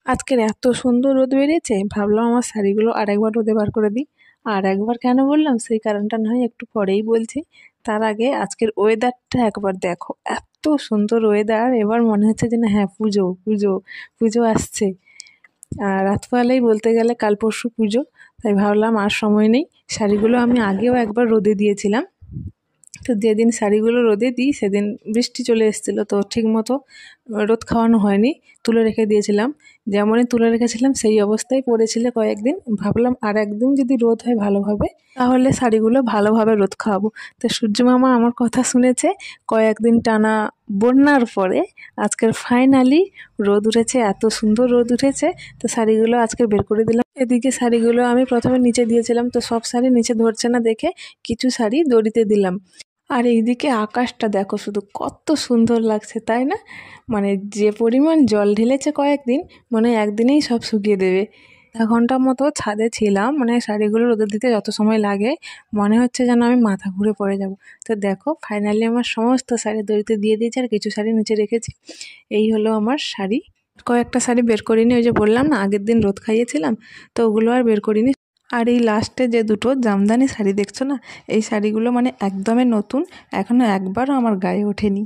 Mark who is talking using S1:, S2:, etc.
S1: আজকের এত সুন্দর রোদ বেরিয়েছে, ভাবলাম আমার শাড়িগুলো আরেকবার রোদে বার করে দিই। আর একবার কেন বললাম সেই কারণটা নয় একটু পরেই বলছি। তার আগে আজকের ওয়েদারটা একবার দেখো, এত সুন্দর ওয়েদার। এবার মনে হচ্ছে যে না, হ্যাঁ, পুজো পুজো পুজো আসছে। আর রাত পোহালেই বলতে গেলে কাল পরশু পুজো। তাই ভাবলাম আর সময় নেই। শাড়িগুলো আমি আগেও একবার রোদে দিয়েছিলাম। তো যেদিন শাড়িগুলো রোদে দিই সেদিন বৃষ্টি চলে এসেছিলো, তো ঠিক মতো রোদ খাওয়ানো হয়নি, তুলে রেখে দিয়েছিলাম। যেমনই তুলে রেখেছিলাম সেই অবস্থায় পড়েছিল কয়েকদিন। ভাবলাম আর একদিন যদি রোদ হয় ভালোভাবে, তাহলে শাড়িগুলো ভালোভাবে রোদ খাওয়াবো। তো সূর্য মামা আমার কথা শুনেছে। কয়েকদিন টানা বন্যার পরে আজকের ফাইনালি রোদ উঠেছে, এত সুন্দর রোদ উঠেছে। তো শাড়িগুলো আজকে বের করে দিলাম। এদিকে শাড়িগুলো আমি প্রথমে নিচে দিয়েছিলাম, তো সব শাড়ি নিচে ধরছে না দেখে কিছু শাড়ি দড়িতে দিলাম। আর এইদিকে আকাশটা দেখো শুধু, কত সুন্দর লাগছে তাই না? মানে যে পরিমাণ জল ঢেলেছে কয়েকদিন, মনে হয় একদিনেই সব শুকিয়ে দেবে। 1 ঘন্টা মতো ছাদে ছিলাম, মানে শাড়িগুলো রোদে দিতে যত সময় লাগে মনে হচ্ছে যেন আমি মাথা ঘুরে পড়ে যাব। তো দেখো ফাইনালি আমার সমস্ত শাড়ি দড়িতে দিয়ে দিয়েছি, আর কিছু শাড়ি নিচে রেখেছি। এই হলো আমার শাড়ি। কয়েকটা শাড়ি বের করিনি, ওই যে বললাম না আগের দিন রোদ খাইয়েছিলাম, তো ওগুলো আর বের করিনি। আর এই লাস্টে যে দুটো জামদানি শাড়ি দেখছো না, এই শাড়িগুলো মানে একদমই নতুন, এখনো একবারও আমার গায়ে ওঠেনি।